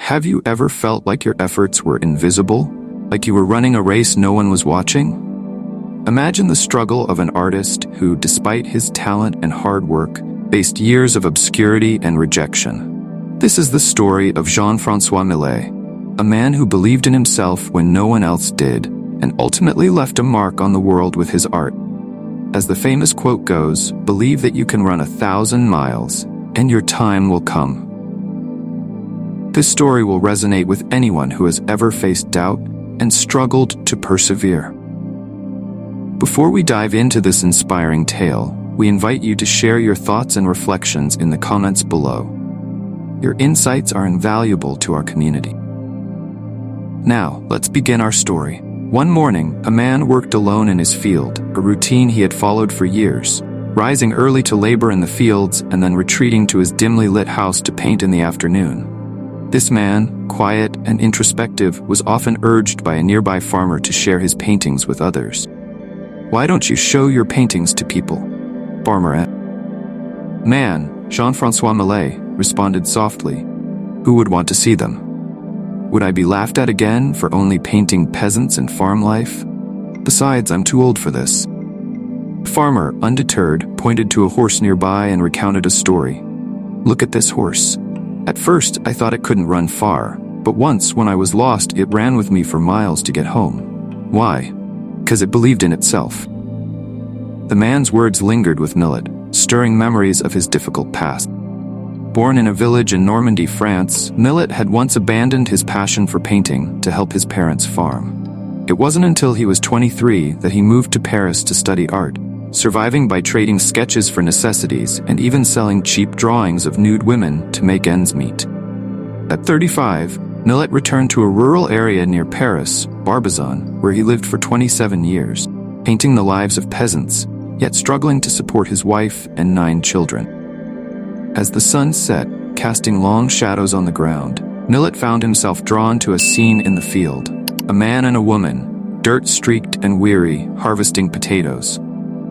Have you ever felt like your efforts were invisible? Like you were running a race no one was watching? Imagine the struggle of an artist who, despite his talent and hard work, faced years of obscurity and rejection. This is the story of Jean-François Millet, a man who believed in himself when no one else did, and ultimately left a mark on the world with his art. As the famous quote goes, "Believe that you can run 1,000 miles, and your time will come." This story will resonate with anyone who has ever faced doubt and struggled to persevere. Before we dive into this inspiring tale, we invite you to share your thoughts and reflections in the comments below. Your insights are invaluable to our community. Now, let's begin our story. One morning, a man worked alone in his field, a routine he had followed for years, rising early to labor in the fields and then retreating to his dimly lit house to paint in the afternoon. This man, quiet and introspective, was often urged by a nearby farmer to share his paintings with others. "Why don't you show your paintings to people?" farmer asked. "Man," Jean-François Millet responded softly, "who would want to see them? Would I be laughed at again for only painting peasants and farm life? Besides, I'm too old for this." The farmer, undeterred, pointed to a horse nearby and recounted a story. "Look at this horse. At first, I thought it couldn't run far, but once, when I was lost, it ran with me for miles to get home. Why? Because it believed in itself." The man's words lingered with Millet, stirring memories of his difficult past. Born in a village in Normandy, France, Millet had once abandoned his passion for painting to help his parents farm. It wasn't until he was 23 that he moved to Paris to study art, surviving by trading sketches for necessities and even selling cheap drawings of nude women to make ends meet. At 35, Millet returned to a rural area near Paris, Barbizon, where he lived for 27 years, painting the lives of peasants, yet struggling to support his wife and 9 children. As the sun set, casting long shadows on the ground, Millet found himself drawn to a scene in the field. A man and a woman, dirt-streaked and weary, harvesting potatoes.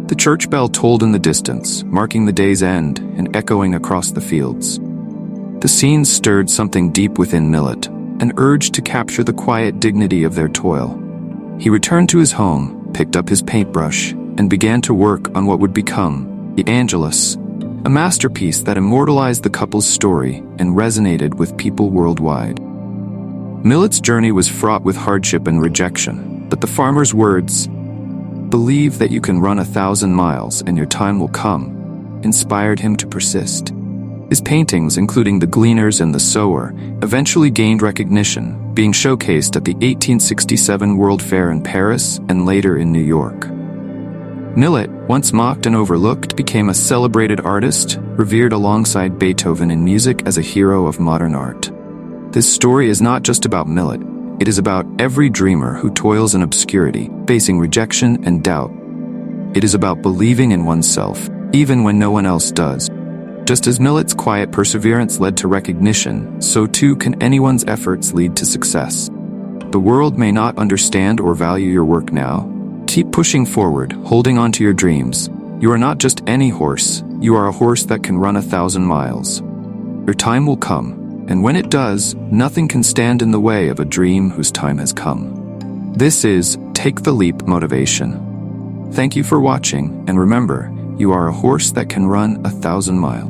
The church bell tolled in the distance, marking the day's end and echoing across the fields. The scene stirred something deep within Millet, an urge to capture the quiet dignity of their toil. He returned to his home, picked up his paintbrush, and began to work on what would become the Angelus, a masterpiece that immortalized the couple's story and resonated with people worldwide. Millet's journey was fraught with hardship and rejection, but the farmer's words, "Believe that you can run 1,000 miles and your time will come," inspired him to persist. His paintings, including The Gleaners and The Sower, eventually gained recognition, being showcased at the 1867 World Fair in Paris and later in New York. Millet, once mocked and overlooked, became a celebrated artist, revered alongside Beethoven in music as a hero of modern art. This story is not just about Millet. It is about every dreamer who toils in obscurity, facing rejection and doubt. It is about believing in oneself, even when no one else does. Just as Millet's quiet perseverance led to recognition, so too can anyone's efforts lead to success. The world may not understand or value your work now. Keep pushing forward, holding on to your dreams. You are not just any horse, you are a horse that can run 1,000 miles. Your time will come, and when it does, nothing can stand in the way of a dream whose time has come. This is Take the Leap Motivation. Thank you for watching, and remember, you are a horse that can run 1,000 miles.